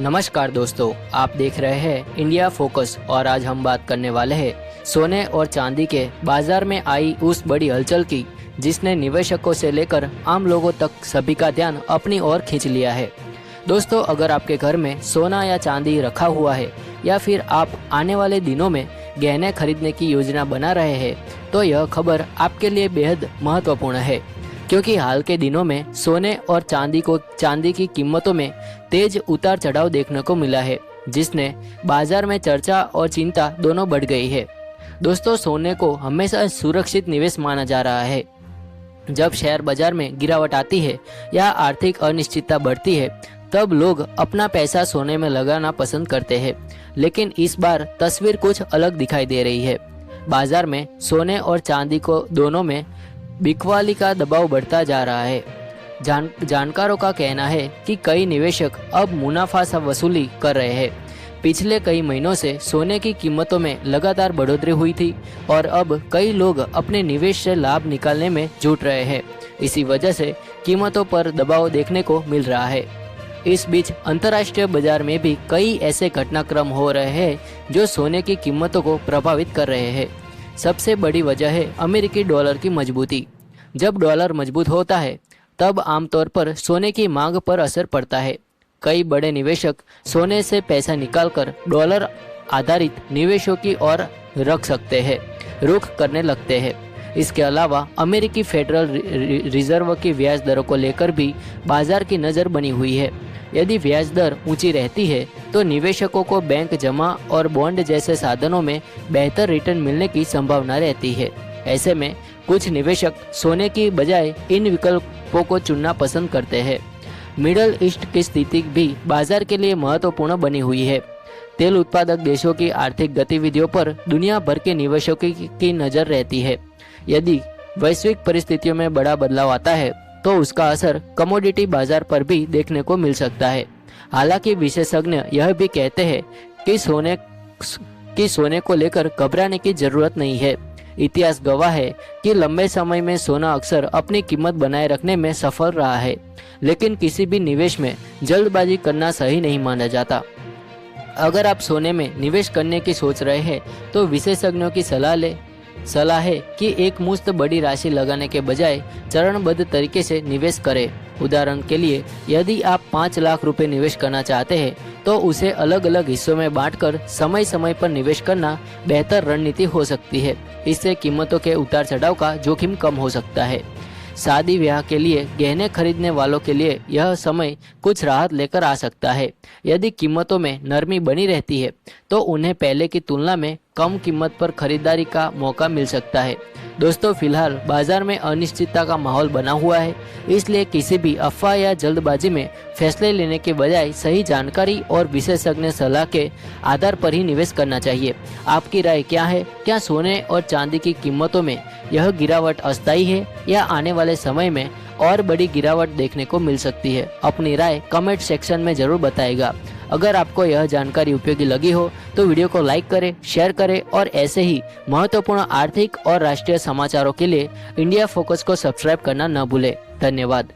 नमस्कार दोस्तों, आप देख रहे हैं इंडिया फोकस और आज हम बात करने वाले हैं सोने और चांदी के बाजार में आई उस बड़ी हलचल की जिसने निवेशकों से लेकर आम लोगों तक सभी का ध्यान अपनी ओर खींच लिया है। दोस्तों, अगर आपके घर में सोना या चांदी रखा हुआ है या फिर आप आने वाले दिनों में गहने खरीदने की योजना बना रहे हैं तो यह खबर आपके लिए बेहद महत्वपूर्ण है, क्योंकि हाल के दिनों में सोने और चांदी की कीमतों में तेज उतार चढ़ाव देखने को मिला है, जिसने बाजार में चर्चा और चिंता दोनों बढ़ गई है। दोस्तों, सोने को हमेशा सुरक्षित निवेश माना जा रहा है। जब शेयर बाजार में गिरावट आती है या आर्थिक अनिश्चितता बढ़ती है तब लोग अपना पैसा सोने में लगाना पसंद करते हैं, लेकिन इस बार तस्वीर कुछ अलग दिखाई दे रही है। बाजार में सोने और चांदी को दोनों में बिकवाली का दबाव बढ़ता जा रहा है। जानकारों का कहना है कि कई निवेशक अब मुनाफा वसूली कर रहे हैं। पिछले कई महीनों से सोने की कीमतों में लगातार बढ़ोतरी हुई थी और अब कई लोग अपने निवेश से लाभ निकालने में जुट रहे हैं। इसी वजह से कीमतों पर दबाव देखने को मिल रहा है। इस बीच अंतर्राष्ट्रीय बाजार में भी कई ऐसे घटनाक्रम हो रहे हैं जो सोने की कीमतों को प्रभावित कर रहे हैं। सबसे बड़ी वजह है अमेरिकी डॉलर की मजबूती। जब डॉलर मजबूत होता है तब आमतौर पर सोने की मांग पर असर पड़ता है। कई बड़े निवेशक सोने से पैसा निकालकर डॉलर आधारित निवेशों की ओर रुख करने लगते हैं। इसके अलावा अमेरिकी फेडरल रिजर्व की ब्याज दरों को लेकर भी बाजार की नज़र बनी हुई है। यदि ब्याज दर ऊंची रहती है तो निवेशकों को बैंक जमा और बॉन्ड जैसे साधनों में बेहतर रिटर्न मिलने की संभावना रहती है। ऐसे में कुछ निवेशक सोने की बजाय इन विकल्पों को चुनना पसंद करते हैं। मिडल ईस्ट की स्थिति भी बाजार के लिए महत्वपूर्ण बनी हुई है। तेल उत्पादक देशों की आर्थिक गतिविधियों पर दुनिया भर के निवेशकों की नज़र रहती है। यदि वैश्विक परिस्थितियों में बड़ा बदलाव आता है तो उसका असर कमोडिटी बाजार पर भी देखने को मिल सकता है। हालांकि विशेषज्ञ यह भी कहते हैं कि सोने को लेकर घबराने की जरूरत नहीं है। इतिहास गवाह है कि लंबे समय में सोना अक्सर अपनी कीमत बनाए रखने में सफल रहा है, लेकिन किसी भी निवेश में जल्दबाजी करना सही नहीं माना जाता। अगर आप सोने में निवेश करने की सोच रहे हैं तो विशेषज्ञों की सलाह है कि एक मुश्त बड़ी राशि लगाने के बजाय चरणबद्ध तरीके से निवेश करें। उदाहरण के लिए, यदि आप 5 लाख रुपए निवेश करना चाहते हैं तो उसे अलग अलग हिस्सों में बांटकर समय समय पर निवेश करना बेहतर रणनीति हो सकती है। इससे कीमतों के उतार चढ़ाव का जोखिम कम हो सकता है। शादी ब्याह के लिए गहने खरीदने वालों के लिए यह समय कुछ राहत लेकर आ सकता है। यदि कीमतों में नरमी बनी रहती है तो उन्हें पहले की तुलना में कम कीमत पर खरीदारी का मौका मिल सकता है। दोस्तों, फिलहाल बाजार में अनिश्चितता का माहौल बना हुआ है, इसलिए किसी भी अफवाह या जल्दबाजी में फैसले लेने के बजाय सही जानकारी और विशेषज्ञ सलाह के आधार पर ही निवेश करना चाहिए। आपकी राय क्या है? क्या सोने और चांदी की कीमतों में यह गिरावट अस्थायी है या आने वाले समय में और बड़ी गिरावट देखने को मिल सकती है? अपनी राय कमेंट सेक्शन में जरूर बताइएगा। अगर आपको यह जानकारी उपयोगी लगी हो तो वीडियो को लाइक करें, शेयर करें और ऐसे ही महत्वपूर्ण आर्थिक और राष्ट्रीय समाचारों के लिए इंडिया फोकस को सब्सक्राइब करना न भूलें। धन्यवाद।